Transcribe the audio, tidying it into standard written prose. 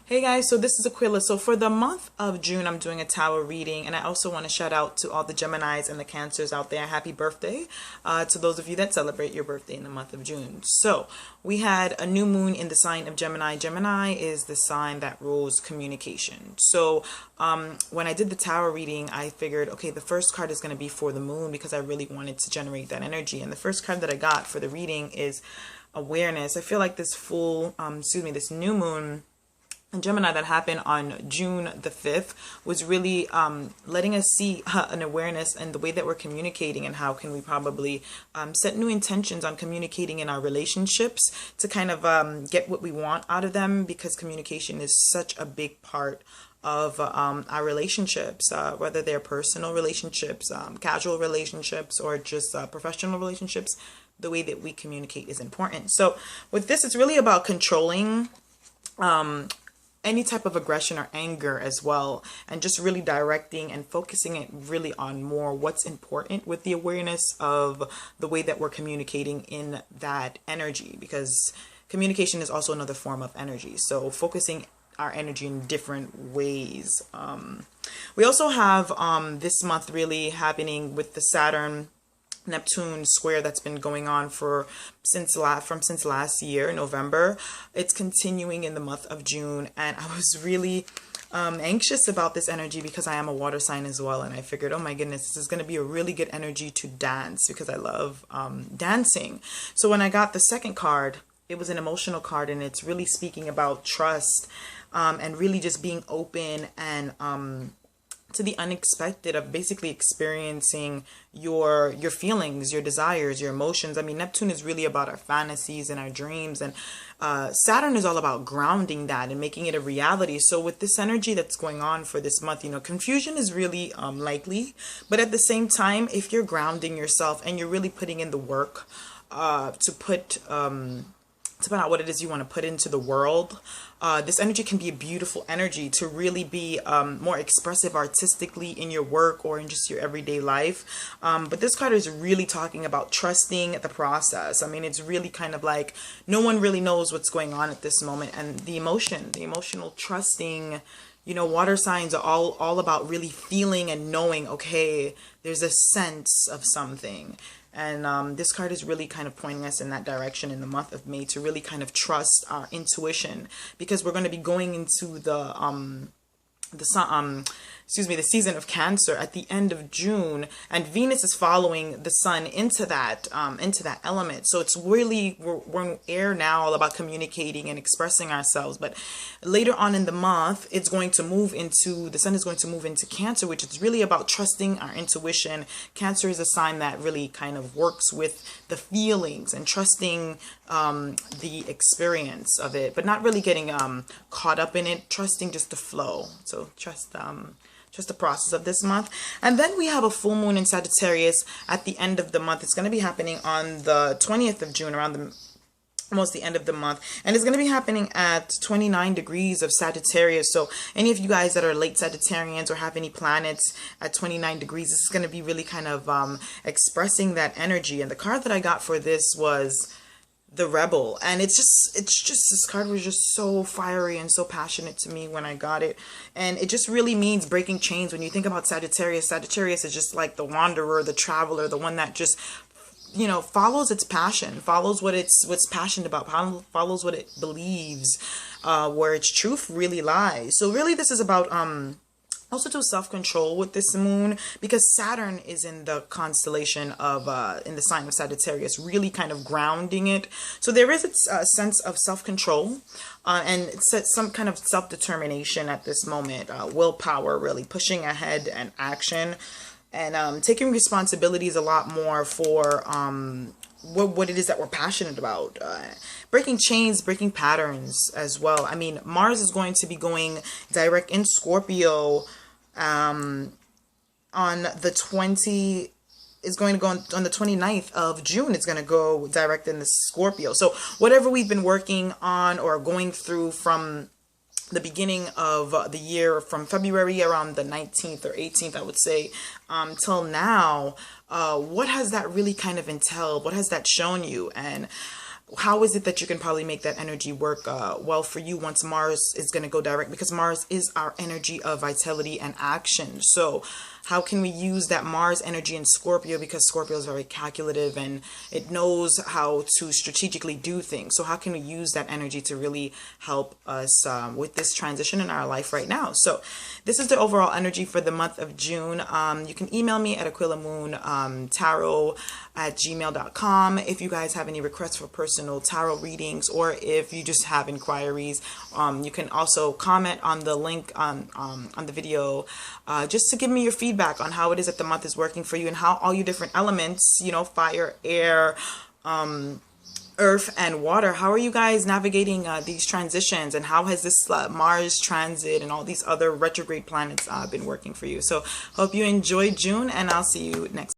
Hey guys, so this is Aquila. So for the month of June, I'm doing a tarot reading, and I also want to shout out to all the Geminis and the Cancers out there. Happy birthday to those of you that celebrate your birthday in the month of June. So we had a new moon in the sign of Gemini. Gemini is the sign that rules communication. So when I did the tarot reading, I figured, okay, the first card is going to be for the moon because I really wanted to generate that energy. And the first card that I got for the reading is awareness. I feel like this new moon in Gemini that happened on June the 5th was really letting us see an awareness and the way that we're communicating, and how can we probably set new intentions on communicating in our relationships to kind of get what we want out of them, because communication is such a big part of our relationships, whether they're personal relationships, casual relationships, or just professional relationships. The way that we communicate is important. So with this, it's really about controlling any type of aggression or anger as well, and just really directing and focusing it really on more what's important, with the awareness of the way that we're communicating in that energy, because communication is also another form of energy. So focusing our energy in different ways. We also have this month really happening with the Saturn Neptune square that's been going on since last year, November. It's continuing in the month of June, and I was really anxious about this energy because I am a water sign as well, and I figured, oh my goodness, this is going to be a really good energy to dance, because I love dancing. So when I got the second card, it was an emotional card, and it's really speaking about trust, and really just being open and to the unexpected of basically experiencing your feelings, your desires, your emotions. I mean, Neptune is really about our fantasies and our dreams, and Saturn is all about grounding that and making it a reality. So with this energy that's going on for this month, confusion is really likely, but at the same time, if you're grounding yourself and you're really putting in the work to put out what it is you want to put into the world, this energy can be a beautiful energy to really be more expressive artistically in your work or in just your everyday life. But this card is really talking about trusting the process. I mean, it's really kind of like no one really knows what's going on at this moment, and the emotional trusting. Water signs are all about really feeling and knowing, okay, there's a sense of something. And this card is really kind of pointing us in that direction in the month of May, to really kind of trust our intuition, because we're going to be going into the season of Cancer at the end of June, and Venus is following the Sun into that element. So it's really, we're in air now, all about communicating and expressing ourselves. But later on in the month, the Sun is going to move into Cancer, which is really about trusting our intuition. Cancer is a sign that really kind of works with the feelings and trusting the experience of it, but not really getting caught up in it, trusting just the flow. So trust the process of this month. And then we have a full moon in Sagittarius at the end of the month. It's going to be happening on the 20th of June, around almost the end of the month, and it's going to be happening at 29 degrees of Sagittarius. So any of you guys that are late Sagittarians or have any planets at 29 degrees, this is going to be really kind of expressing that energy. And the card that I got for this was the Rebel, and it's just this card was just so fiery and so passionate to me when I got it. And it just really means breaking chains. When you think about Sagittarius is just like the wanderer, the traveler, the one that just follows its passion, follows what's passionate about, follows what it believes, where its truth really lies. So really this is about also to self-control with this moon, because Saturn is in the constellation of in the sign of Sagittarius, really kind of grounding it. So there is a sense of self-control and it's some kind of self-determination at this moment, willpower, really pushing ahead and action, and taking responsibilities a lot more for what it is that we're passionate about, breaking chains, breaking patterns as well. I mean, Mars is going to be going direct in Scorpio on the 29th of June. It's going to go direct in the Scorpio. So whatever we've been working on or going through from the beginning of the year, from February around the 19th or 18th, I would say, till now, what has that really kind of entailed? What has that shown you? And how is it that you can probably make that energy work well for you once Mars is going to go direct, because Mars is our energy of vitality and action. So how can we use that Mars energy in Scorpio, because Scorpio is very calculative and it knows how to strategically do things. So how can we use that energy to really help us with this transition in our life right now? So this is the overall energy for the month of June. You can email me at aquilamoontarot@gmail.com if you guys have any requests for personal tarot readings, or if you just have inquiries. You can also comment on the link on the video, just to give me your feedback on how it is that the month is working for you, and how all your different elements, you know, fire, air, earth and water, how are you guys navigating these transitions, and how has this Mars transit and all these other retrograde planets been working for you? So hope you enjoyed June, and I'll see you next